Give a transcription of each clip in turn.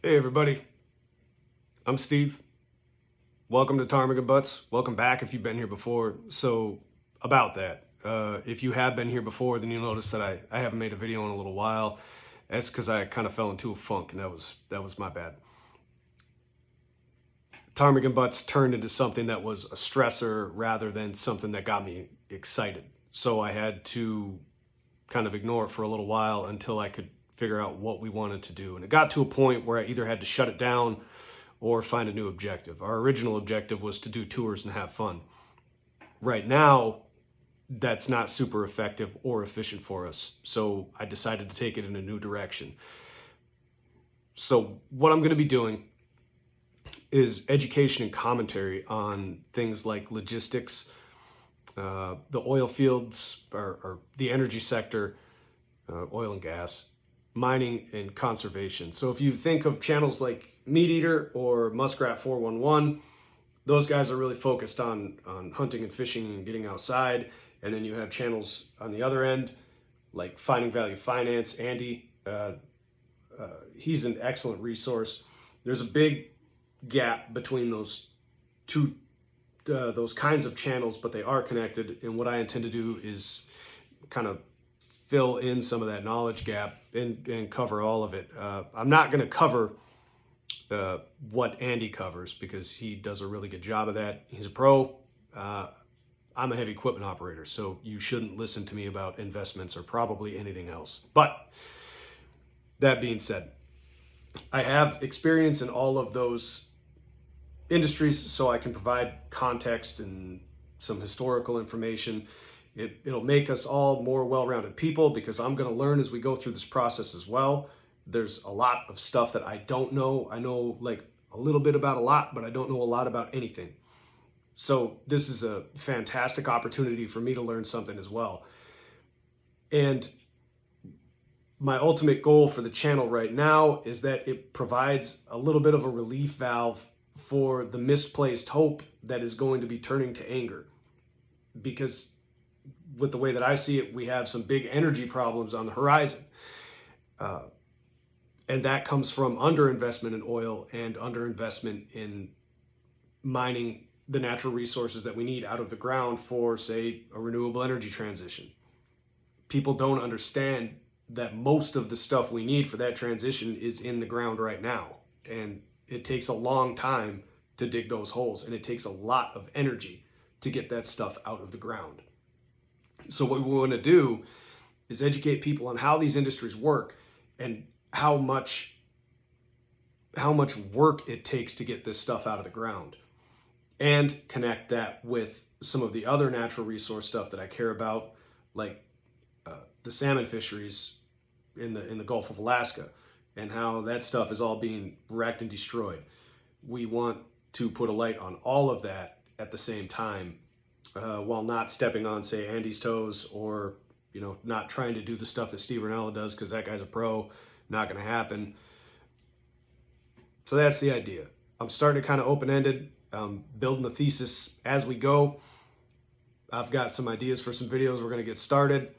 Hey everybody, I'm Steve. Welcome to Ptarmigan Butts. Welcome back if you've been here before. So about that, if you have been here before, then you'll notice that I haven't made a video in a little while. That's because I kind of fell into a funk, and that was my bad. Ptarmigan Butts turned into something that was a stressor rather than something that got me excited. So I had to kind of ignore it for a little while until I could figure out what we wanted to do. And it got to a point where I either had to shut it down or find a new objective. Our original objective was to do tours and have fun. Right now, that's not super effective or efficient for us. So I decided to take it in a new direction. So what I'm going to be doing is education and commentary on things like logistics, the oil fields or the energy sector, oil and gas, mining, and conservation. So if you think of channels like Meat Eater or Muskrat 411, those guys are really focused on hunting and fishing and getting outside. And then you have channels on the other end like Finding Value Finance. Andy, he's an excellent resource. There's a big gap between those two those kinds of channels, but they are connected. And what I intend to do is kind of fill in some of that knowledge gap and cover all of it. I'm not going to cover what Andy covers because he does a really good job of that. He's a pro. I'm a heavy equipment operator, so you shouldn't listen to me about investments or probably anything else. But that being said, I have experience in all of those industries, so I can provide context and some historical information. It'll make us all more well-rounded people because I'm going to learn as we go through this process as well. There's a lot of stuff that I don't know. I know like a little bit about a lot, but I don't know a lot about anything. So this is a fantastic opportunity for me to learn something as well. And my ultimate goal for the channel right now is that it provides a little bit of a relief valve for the misplaced hope that is going to be turning to anger. Because with the way that I see it, we have some big energy problems on the horizon. And that comes from underinvestment in oil and underinvestment in mining the natural resources that we need out of the ground for, say, a renewable energy transition. People don't understand that most of the stuff we need for that transition is in the ground right now. And it takes a long time to dig those holes, and it takes a lot of energy to get that stuff out of the ground. So what we want to do is educate people on how these industries work and how much work it takes to get this stuff out of the ground, and connect that with some of the other natural resource stuff that I care about, like the salmon fisheries in the Gulf of Alaska, and how that stuff is all being wrecked and destroyed. We want to put a light on all of that at the same time, while not stepping on, say, Andy's toes, or not trying to do the stuff that Steve Rinella does because that guy's a pro. Not going to happen. So that's the idea. I'm starting to kind of open-ended, building the thesis as we go. I've got some ideas for some videos we're going to get started,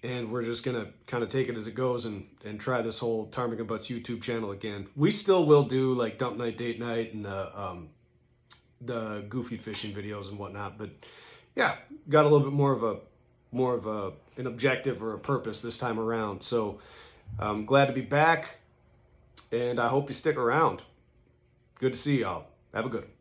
and we're just going to kind of take it as it goes and try this whole Ptarmigan Butts YouTube channel again. We still will do like dump night, date night, and the goofy fishing videos and whatnot, but yeah, got a little bit more of an objective or a purpose this time around. So I'm glad to be back, and I hope you stick around. Good to see y'all. Have a good one.